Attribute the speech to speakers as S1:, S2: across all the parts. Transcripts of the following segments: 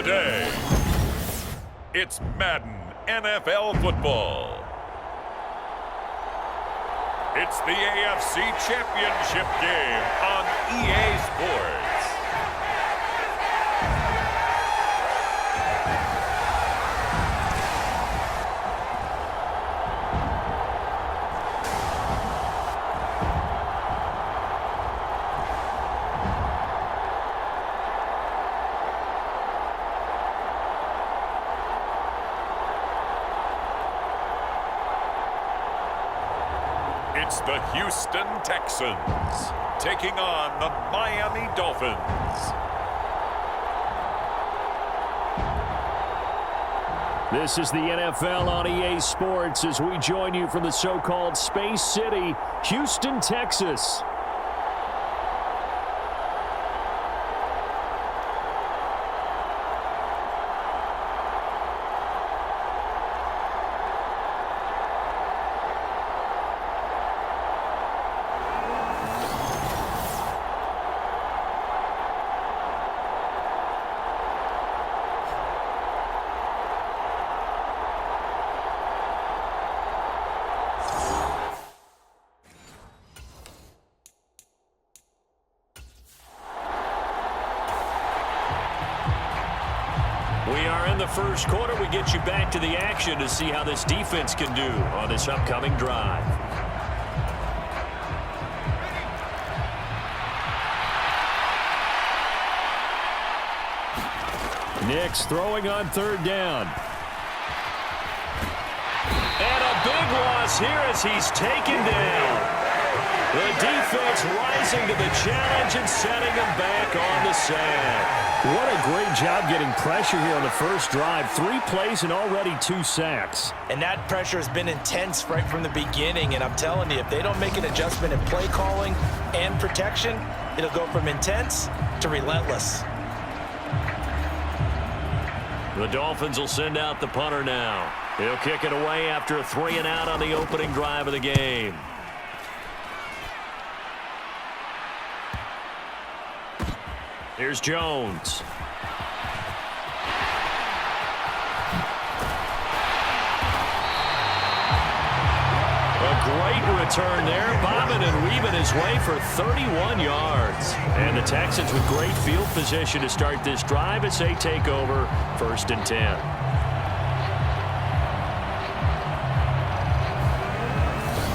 S1: today. It's Madden NFL Football. It's the AFC Championship game on EA Sports. It's the Houston Texans taking on the Miami Dolphins.
S2: This is the NFL on EA Sports as we join you from the so-called Space City, Houston, Texas. We are in the first quarter. We get you back to the action to see how this defense can do on this upcoming drive. Nix throwing on third down. And a big loss here as he's taken down. The defense rising to the challenge and setting him back on the sand. What a great job getting pressure here on the first drive. 3 plays and already 2 sacks.
S3: And that pressure has been intense right from the beginning. And I'm telling you, if they don't make an adjustment in play calling and protection, it'll go from intense to relentless.
S2: The Dolphins will send out the punter now. He'll kick it away after a 3-and-out on the opening drive of the game. Here's Jones. A great return there, bobbing and weaving his way for 31 yards. And the Texans with great field position to start this drive as they take over 1st and 10.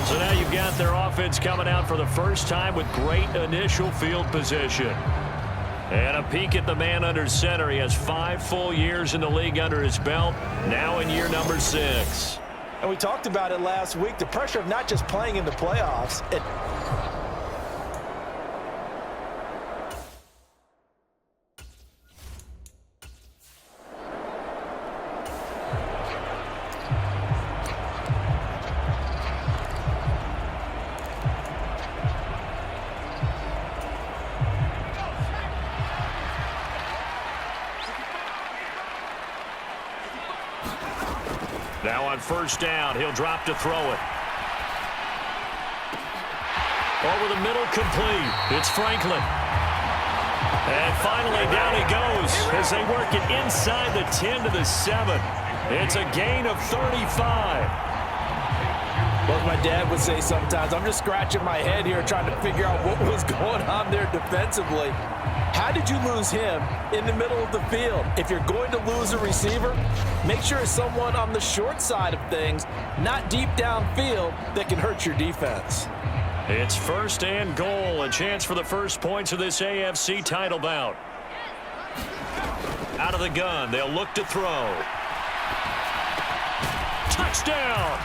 S2: So now you've got their offense coming out for the first time with great initial field position. And a peek at the man under center. He has 5 full years in the league under his belt, now in year number 6.
S3: And we talked about it last week, the pressure of not just playing in the playoffs.
S2: Now on first down, he'll drop to throw it. Over the middle, complete. It's Franklin. And finally, down he goes as they work it inside the 10 to the 7. It's a gain of 35.
S3: Well, as my dad would say sometimes, I'm just scratching my head here trying to figure out what was going on there defensively. How did you lose him in the middle of the field? If you're going to lose a receiver, make sure it's someone on the short side of things, not deep downfield, that can hurt your defense.
S2: It's 1st and goal, a chance for the first points of this AFC title bout. Out of the gun, they'll look to throw. Touchdown!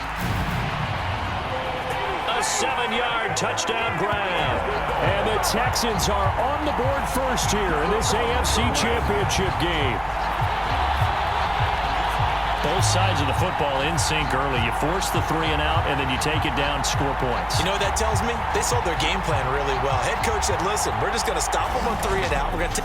S2: A 7-yard touchdown grab. And the Texans are on the board first here in this AFC Championship game. Both sides of the football in sync early. You force the 3-and-out, and then you take it down, score points.
S3: You know what that tells me? They sold their game plan really well. Head coach said, listen, we're just going to stop them on 3-and-out. We're going to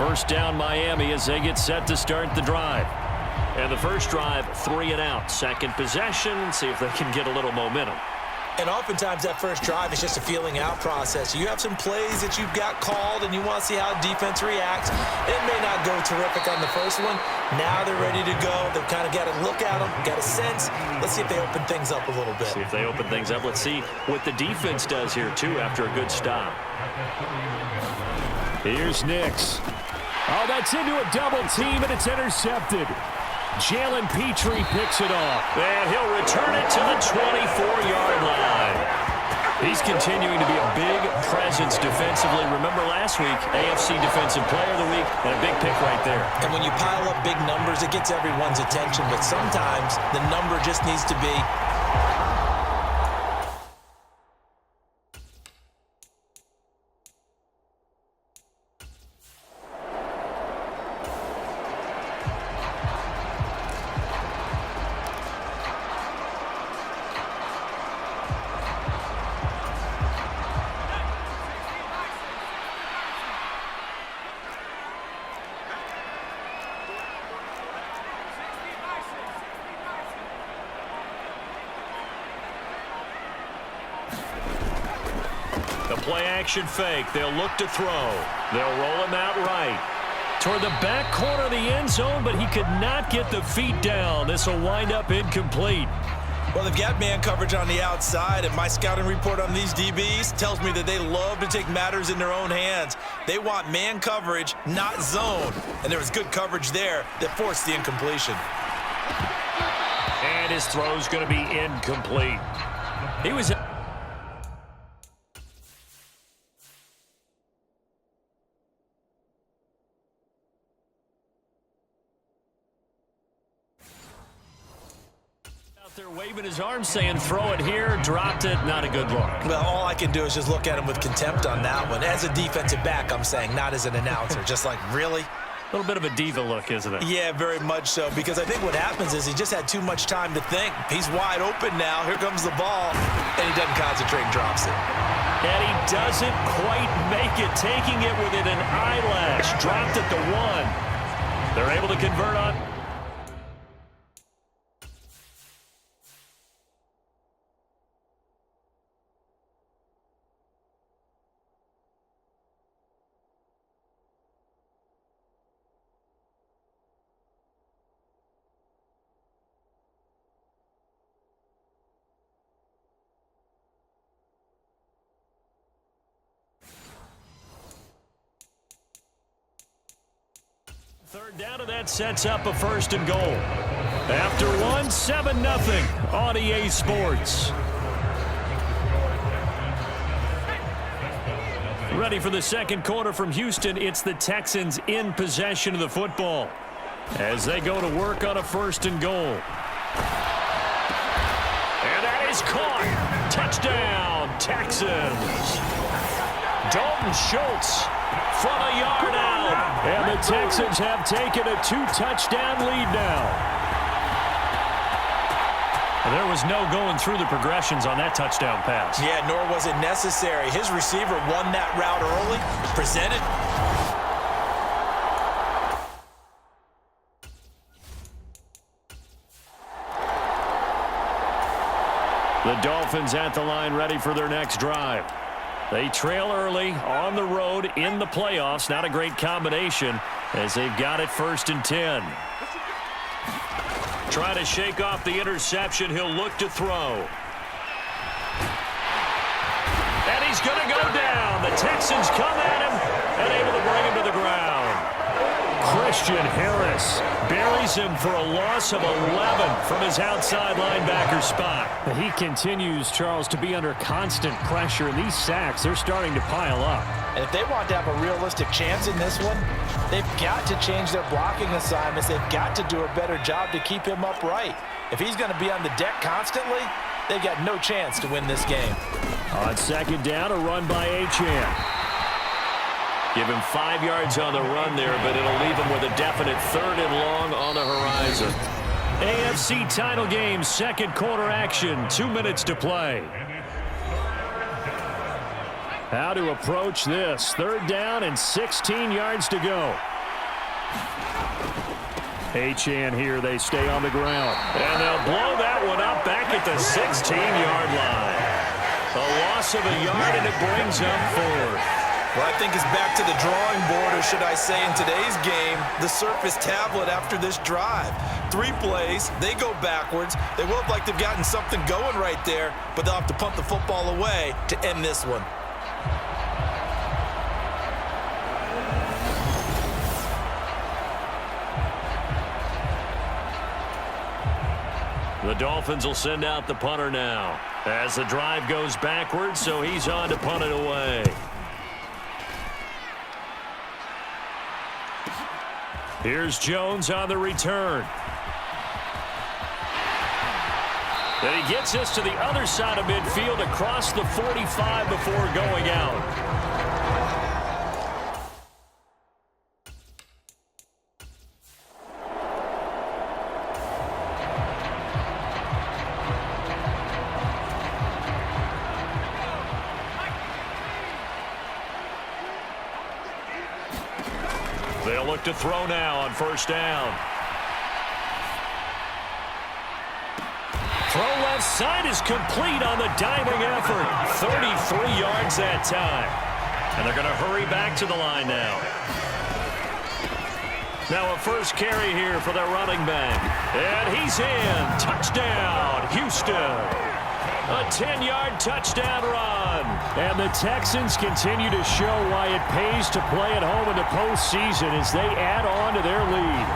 S2: First down Miami as they get set to start the drive. And the first drive, 3 and out. Second possession, see if they can get a little momentum.
S3: And oftentimes that first drive is just a feeling out process. You have some plays that you've got called and you want to see how defense reacts. It may not go terrific on the first one. Now they're ready to go. They've kind of got to look at them, got a sense. Let's see if they open things up a little bit.
S2: See if they open things up. Let's see what the defense does here, too, after a good stop.
S4: Here's Nix. Oh, that's into a double team, and it's intercepted. Jalen Petrie picks it off.
S2: And he'll return it to the 24-yard line. He's continuing to be a big presence defensively. Remember last week, AFC Defensive Player of the Week, and a big pick right there.
S3: And when you pile up big numbers, it gets everyone's attention, but sometimes the number just needs to be
S2: play-action fake. They'll look to throw. They'll roll him out right. Toward the back corner of the end zone, but he could not get the feet down. This will wind up incomplete.
S3: Well, they've got man coverage on the outside, and my scouting report on these DBs tells me that they love to take matters in their own hands. They want man coverage, not zone. And there was good coverage there that forced the incompletion.
S2: And his throw's going to be incomplete. He was... They're waving his arm saying throw it here, dropped it, not a good look.
S3: Well, all I can do is just look at him with contempt on that one. As a defensive back, I'm saying, not as an announcer. Just like, really?
S2: A little bit of a diva look, isn't it?
S3: Yeah, very much so, because I think what happens is he just had too much time to think. He's wide open now. Here comes the ball, and he doesn't concentrate and drops it.
S2: And he doesn't quite make it, taking it within an eyelash. Dropped it to 1. They're able to convert on... Third down, and that sets up a first and goal. After 1, 7-0 on EA Sports. Ready for the second quarter from Houston. It's the Texans in possession of the football as they go to work on a first and goal. And that is caught. Touchdown, Texans. Dalton Schultz from a yard out. And the Texans have taken a 2-touchdown lead now. And there was no going through the progressions on that touchdown pass.
S3: Yeah, nor was it necessary. His receiver won that route early, presented.
S2: The Dolphins at the line ready for their next drive. They trail early on the road in the playoffs. Not a great combination as they've got it 1st and 10. Try to shake off the interception. He'll look to throw. And he's going to go down. The Texans come at him and able to bring him to the ground. Christian Harris buries him for a loss of 11 from his outside linebacker spot.
S4: He continues, Charles, to be under constant pressure, and these sacks, they're starting to pile up.
S3: And if they want to have a realistic chance in this one, they've got to change their blocking assignments. They've got to do a better job to keep him upright. If he's going to be on the deck constantly, they've got no chance to win this game.
S4: On second down, a run by Achane.
S2: Give him 5 yards on the run there, but it'll leave him with a definite 3rd and long on the horizon. AFC title game, second quarter action, 2 minutes to play.
S4: How to approach this. 3rd down and 16 yards to go. Achane here. They stay on the ground.
S2: And they'll blow that one up back at the 16-yard line. A loss of a yard, and it brings up 4th.
S3: Well, I think it's back to the drawing board, or should I say in today's game, the Surface tablet after this drive. 3 plays, they go backwards. They will look like they've gotten something going right there, but they'll have to punt the football away to end this one.
S2: The Dolphins will send out the punter now as the drive goes backwards, so he's on to punt it away. Here's Jones on the return. And he gets us to the other side of midfield across the 45 before going out. They'll look to throw now on first down. Throw left side is complete on the diving effort. 33 yards that time. And they're going to hurry back to the line now. Now a first carry here for their running back. And he's in. Touchdown, Houston. A 10-yard touchdown run.
S4: And the Texans continue to show why it pays to play at home in the postseason as they add on to their lead.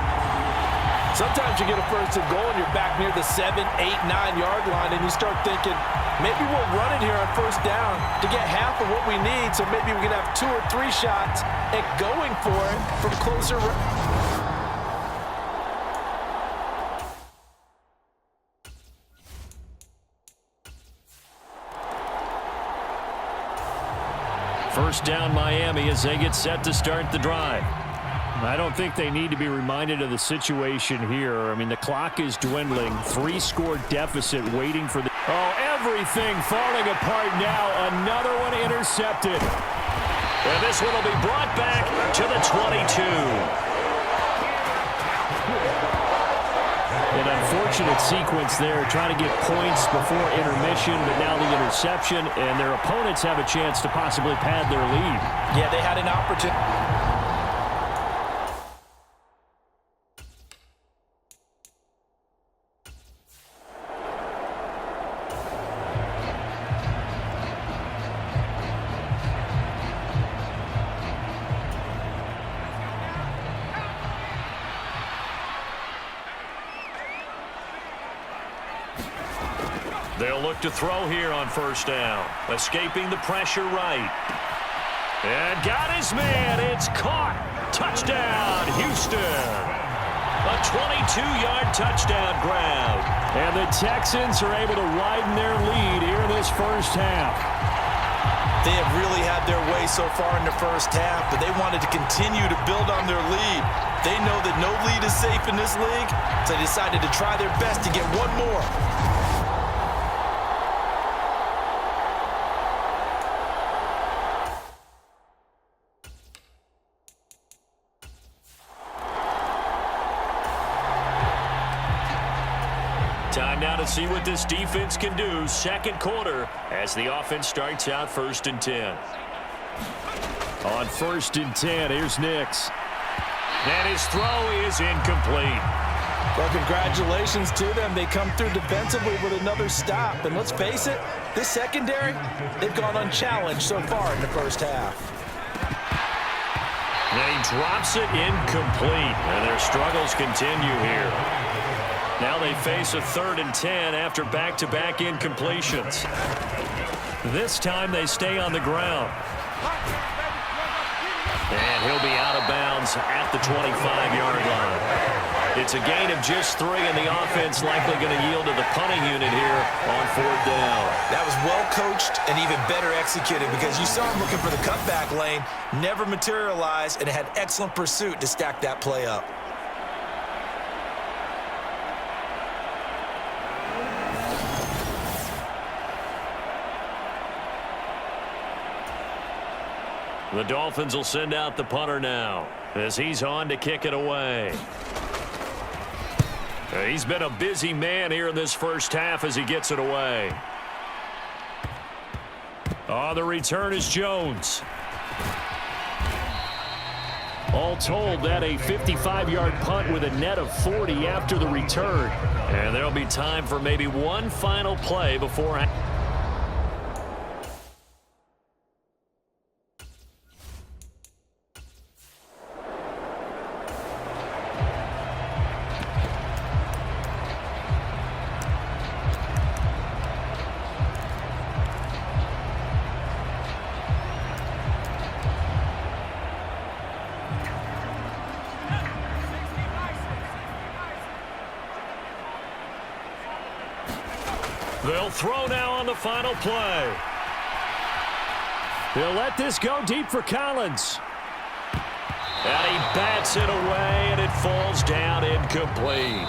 S3: Sometimes you get a first and goal and you're back near the 7, 8, 9-yard line, and you start thinking, maybe we'll run it here on first down to get half of what we need, so maybe we can have 2 or 3 shots at going for it from closer.
S2: First down Miami as they get set to start the drive.
S4: I don't think they need to be reminded of the situation here. I mean, the clock is dwindling. 3-score deficit waiting for the... Oh, everything falling apart now. Another one intercepted.
S2: And this one will be brought back to the 22.
S4: An unfortunate sequence there, trying to get points before intermission, but now the interception, and their opponents have a chance to possibly pad their lead.
S3: Yeah, they had an opportunity.
S2: They'll look to throw here on first down. Escaping the pressure right. And got his man. It's caught. Touchdown, Houston. A 22-yard touchdown grab.
S4: And the Texans are able to widen their lead here in this first half.
S3: They have really had their way so far in the first half, but they wanted to continue to build on their lead. They know that no lead is safe in this league, so they decided to try their best to get one more.
S2: Time now to see what this defense can do. Second quarter as the offense starts out 1st and 10.
S4: On 1st and 10, here's Nix.
S2: And his throw is incomplete.
S3: Well, congratulations to them. They come through defensively with another stop. And let's face it, this secondary, they've gone unchallenged so far in the first half.
S2: And he drops it incomplete. And their struggles continue here. Now they face a 3rd and 10 after back-to-back incompletions. This time they stay on the ground. And he'll be out of bounds at the 25-yard line. It's a gain of just 3, and the offense likely going to yield to the punting unit here on 4th down.
S3: That was well coached and even better executed because you saw him looking for the cutback lane, never materialized, and had excellent pursuit to stack that play up.
S2: The Dolphins will send out the punter now as he's on to kick it away. He's been a busy man here in this first half as he gets it away. On the return is Jones. All told, that a 55-yard punt with a net of 40 after the return. And there'll be time for maybe one final play before... They'll throw now on the final play.
S4: They'll let this go deep for Collins.
S2: And he bats it away, and it falls down incomplete.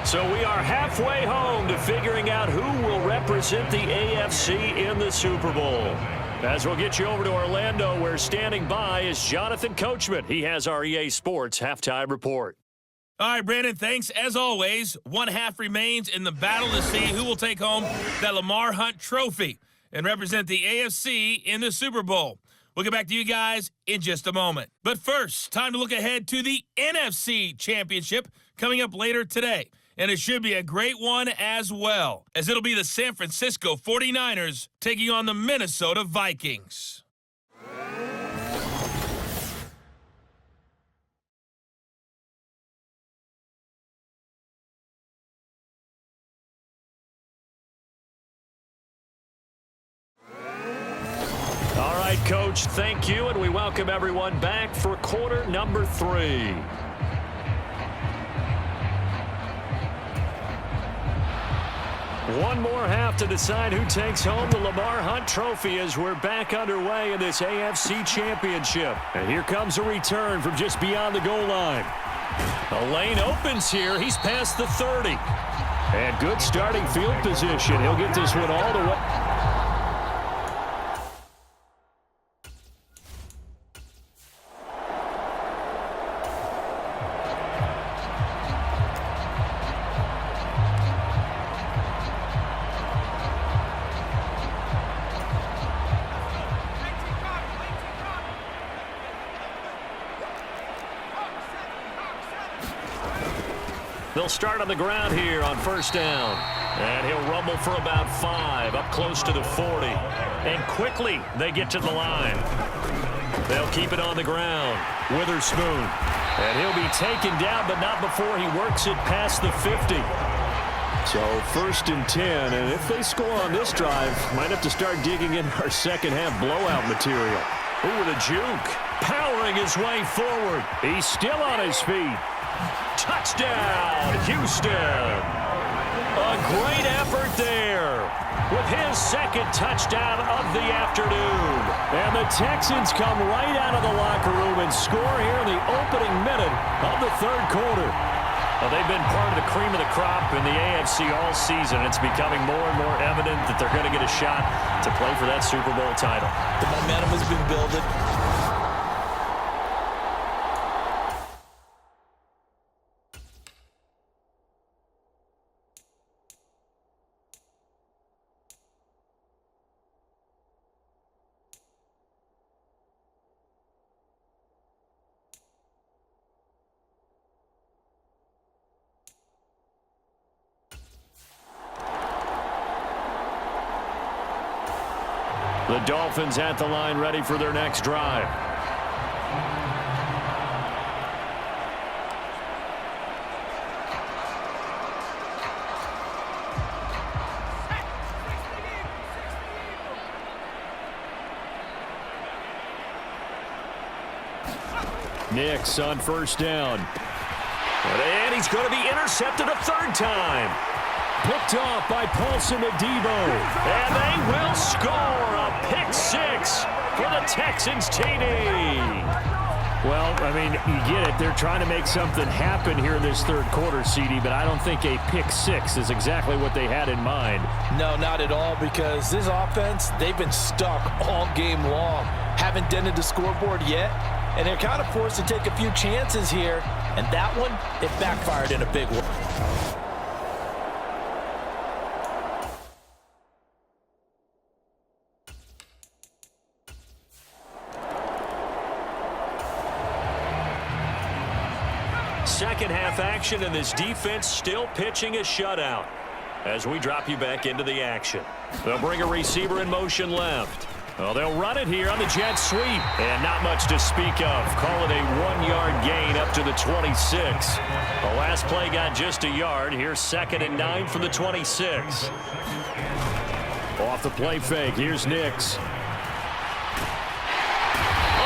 S2: So we are halfway home to figuring out who will represent the AFC in the Super Bowl. As we'll get you over to Orlando, where standing by is Jonathan Coachman. He has our EA Sports halftime report.
S5: All right, Brandon, thanks. As always, one half remains in the battle to see who will take home that Lamar Hunt trophy and represent the AFC in the Super Bowl. We'll get back to you guys in just a moment. But first, time to look ahead to the NFC Championship coming up later today. And it should be a great one as well, as it'll be the San Francisco 49ers taking on the Minnesota Vikings.
S2: All right, Coach, thank you, and we welcome everyone back for quarter number 3. One more half to decide who takes home the Lamar Hunt trophy as we're back underway in this AFC Championship.
S4: And here comes a return from just beyond the goal line.
S2: The lane opens here. He's past the 30.
S4: And good starting field position. He'll get this one all the way.
S2: They'll start on the ground here on first down. And he'll rumble for about 5, up close to the 40. And quickly they get to the line. They'll keep it on the ground. Witherspoon. And he'll be taken down, but not before he works it past the 50.
S4: So first and 10, and if they score on this drive, might have to start digging in our second half blowout material.
S2: Ooh, with a juke. Powering his way forward.
S4: He's still on his feet.
S2: Touchdown, Houston. A great effort there with his second touchdown of the afternoon.
S4: And the Texans come right out of the locker room and score here in the opening minute of the third quarter.
S2: Well, they've been part of the cream of the crop in the AFC all season. It's becoming more and more evident that they're going to get a shot to play for that Super Bowl title.
S3: The momentum has been building.
S2: The Dolphins at the line, ready for their next drive.
S4: Nix on first down.
S2: And he's going to be intercepted a third time.
S4: Picked off by Paulson Adebo.
S2: And they will score a pick 6 for the Texans TD.
S4: Well, I mean, you get it. They're trying to make something happen here in this third quarter, CD, but I don't think a pick 6 is exactly what they had in mind.
S3: No, not at all, because this offense, they've been stuck all game long. Haven't dented the scoreboard yet, and they're kind of forced to take a few chances here, and that one, it backfired in a big way.
S2: Second half action, and this defense still pitching a shutout as we drop you back into the action. They'll bring a receiver in motion left. Well, they'll run it here on the jet sweep, and not much to speak of. Call it a 1-yard gain up to the 26. The last play got just a yard. Here's 2nd and 9 from the 26.
S4: Off the play fake, here's Nix.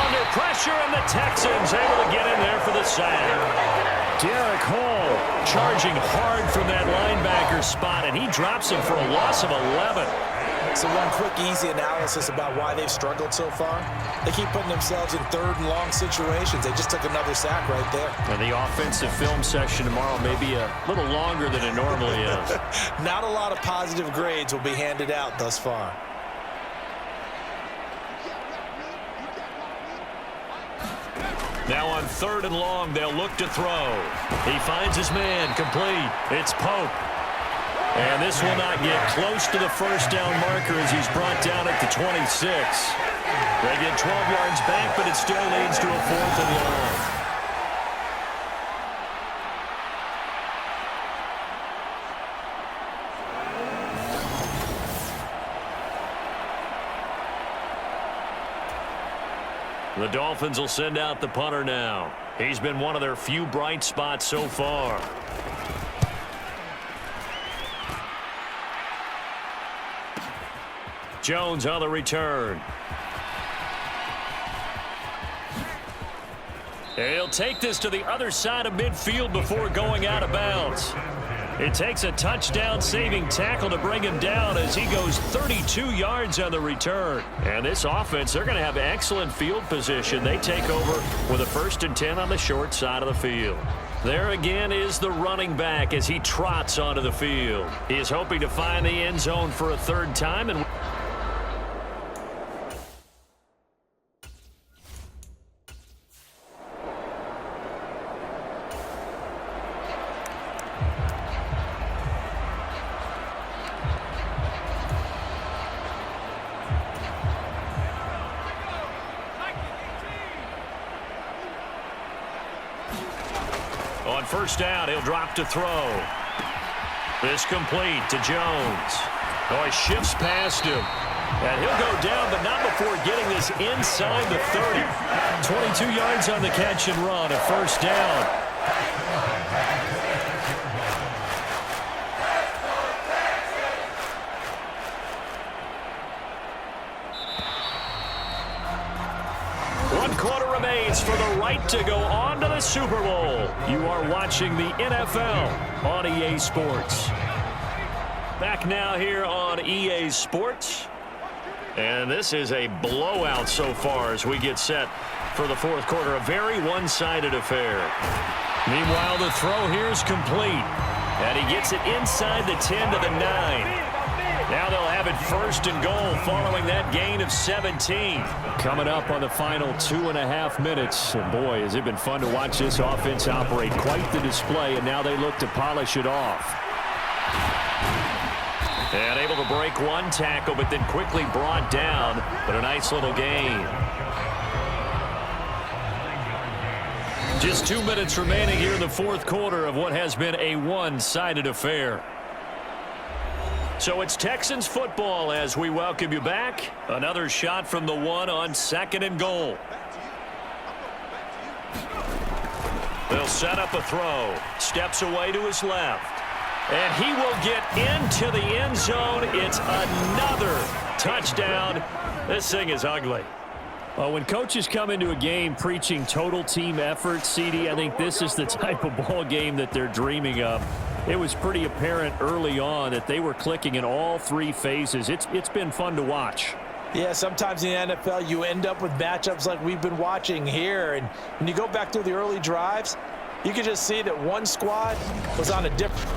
S2: Under pressure, and the Texans able to get in there for the sack.
S4: Derek Hall charging hard from that linebacker spot, and he drops him for a loss of 11.
S3: So one quick, easy analysis about why they've struggled so far. They keep putting themselves in 3rd and long situations. They just took another sack right there.
S4: And the offensive film session tomorrow may be a little longer than it normally is.
S3: Not a lot of positive grades will be handed out thus far.
S2: Now on 3rd and long, they'll look to throw. He finds his man, complete. It's Pope. And this will not get close to the first down marker as he's brought down at the 26. They get 12 yards back, but it still leads to a 4th and long. The Dolphins will send out the punter now. He's been one of their few bright spots so far. Jones on the return. He'll take this to the other side of midfield before going out of bounds. It takes a touchdown-saving tackle to bring him down as he goes 32 yards on the return. And this offense, they're going to have excellent field position. They take over with a 1st and 10 on the short side of the field. There again is the running back as he trots onto the field. He is hoping to find the end zone for a 3rd time. And on 1st down, he'll drop to throw. This complete to Jones. Oh, he shifts past him. And he'll go down, but not before getting this inside the 30.
S4: 22 yards on the catch and run, a 1st down.
S2: For the right to go on to the Super Bowl. You are watching the NFL on EA Sports. Back now here on EA Sports. And this is a blowout so far as we get set for the 4th quarter. A very one-sided affair.
S4: Meanwhile, the throw here is complete.
S2: And he gets it inside the 10 to the 9. Now they'll have it 1st and goal following that gain of 17.
S4: Coming up on the final 2.5 minutes. And boy, has it been fun to watch this offense operate. Quite the display, and now they look to polish it off.
S2: And able to break one tackle, but then quickly brought down. But a nice little gain.
S4: Just 2 minutes remaining here in the 4th quarter of what has been a one-sided affair.
S2: So it's Texans football as we welcome you back. Another shot from the 1 on 2nd and goal. They'll set up a throw. Steps away to his left. And he will get into the end zone. It's another touchdown. This thing is ugly.
S4: Well, when coaches come into a game preaching total team effort, CD, I think this is the type of ball game that they're dreaming of. It was pretty apparent early on that they were clicking in all 3 phases. It's been fun to watch.
S3: Yeah, sometimes in the NFL you end up with matchups like we've been watching here. And when you go back through the early drives, you can just see that one squad was on a different...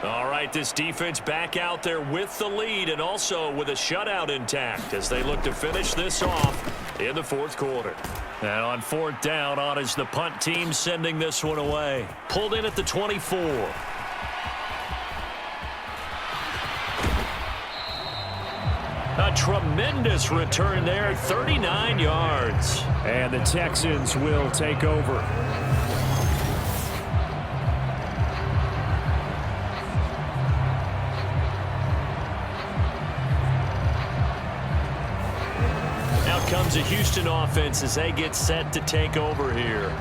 S2: All right, this defense back out there with the lead and also with a shutout intact as they look to finish this off in the fourth quarter.
S4: And on fourth down, on is the punt team sending this one away.
S2: Pulled in at the 24. A tremendous return there, 39 yards.
S4: And the Texans will take over.
S2: Comes a Houston offense as they get set to take over here.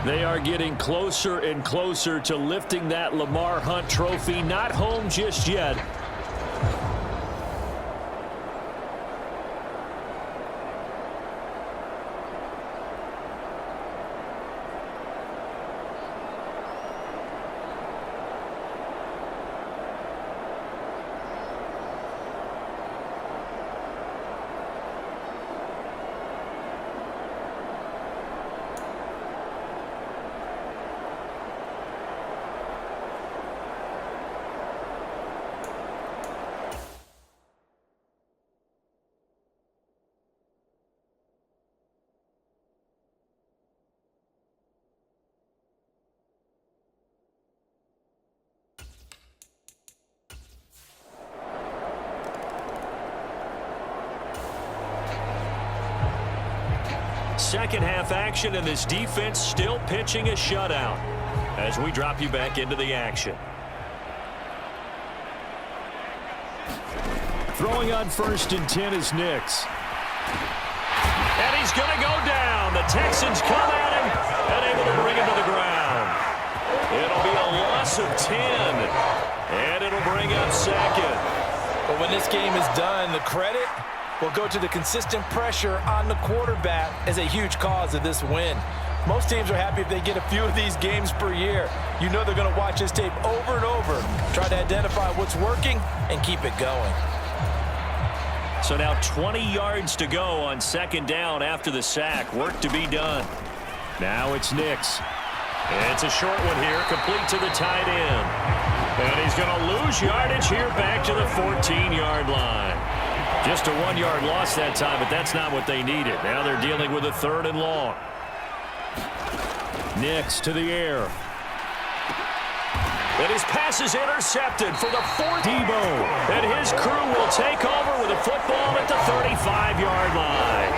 S4: They are getting closer and closer to lifting that Lamar Hunt trophy. Not home just yet.
S2: Second half action, and this defense still pitching a shutout as we drop you back into the action.
S4: Throwing on 1st and 10 is Nix.
S2: And he's going to go down. The Texans come at him and able to bring him to the ground. It'll be a loss of 10, and it'll bring up second.
S3: But when this game is done, the credit will go to the consistent pressure on the quarterback as a huge cause of this win. Most teams are happy if they get a few of these games per year. You know they're going to watch this tape over and over, try to identify what's working and keep it going.
S2: So now 20 yards to go on second down after the sack. Work to be done.
S4: Now it's Nix.
S2: It's a short one here, complete to the tight end. And he's going to lose yardage here back to the 14-yard line.
S4: Just a 1-yard loss that time, but that's not what they needed. Now they're dealing with a 3rd and long. Nix to the air.
S2: And his pass is intercepted for the 4th. Debo. And his crew will take over with a football at the 35-yard line.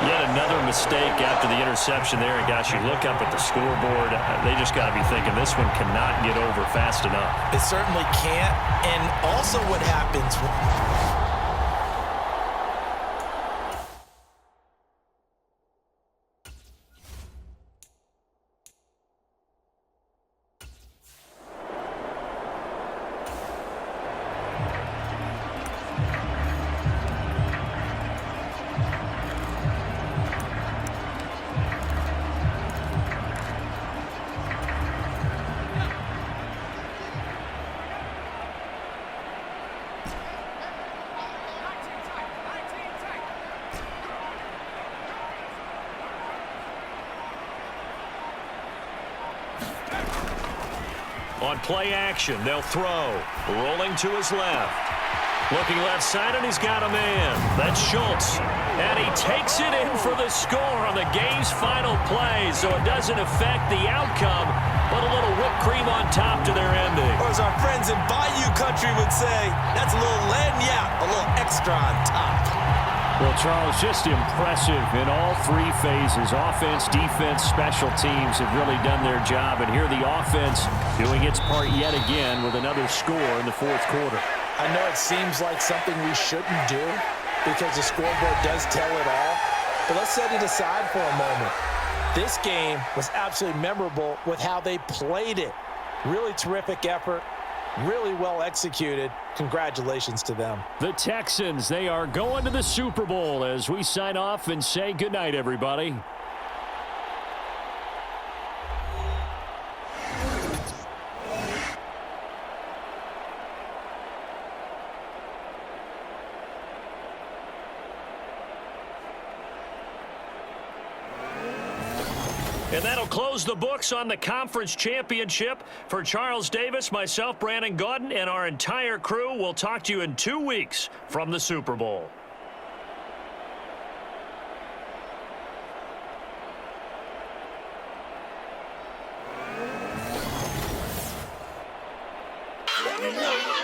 S4: Yet another mistake after the interception there. And gosh, you look up at the scoreboard, they just got to be thinking this one cannot get over fast enough.
S3: It certainly can't. And also what happens
S2: On play action, they'll throw. Rolling to his left. Looking left side, and he's got a man. That's Schultz. And he takes it in for the score on the game's final play, so it doesn't affect the outcome, but a little whipped cream on top to their ending.
S3: Or as our friends in Bayou Country would say, that's a little lagniappe, a little extra on top.
S4: Well, Charles, just impressive in all 3 phases. Offense, defense, special teams have really done their job. And here the offense doing its part yet again with another score in the 4th quarter.
S3: I know it seems like something we shouldn't do because the scoreboard does tell it all. But let's set it aside for a moment. This game was absolutely memorable with how they played it. Really terrific effort. Really well executed. Congratulations to them.
S4: The Texans, they are going to the Super Bowl as we sign off and say goodnight, everybody.
S2: And that'll close the books on the conference championship. For Charles Davis, myself, Brandon Gaudin, and our entire crew, we'll talk to you in 2 weeks from the Super Bowl.
S6: Yeah.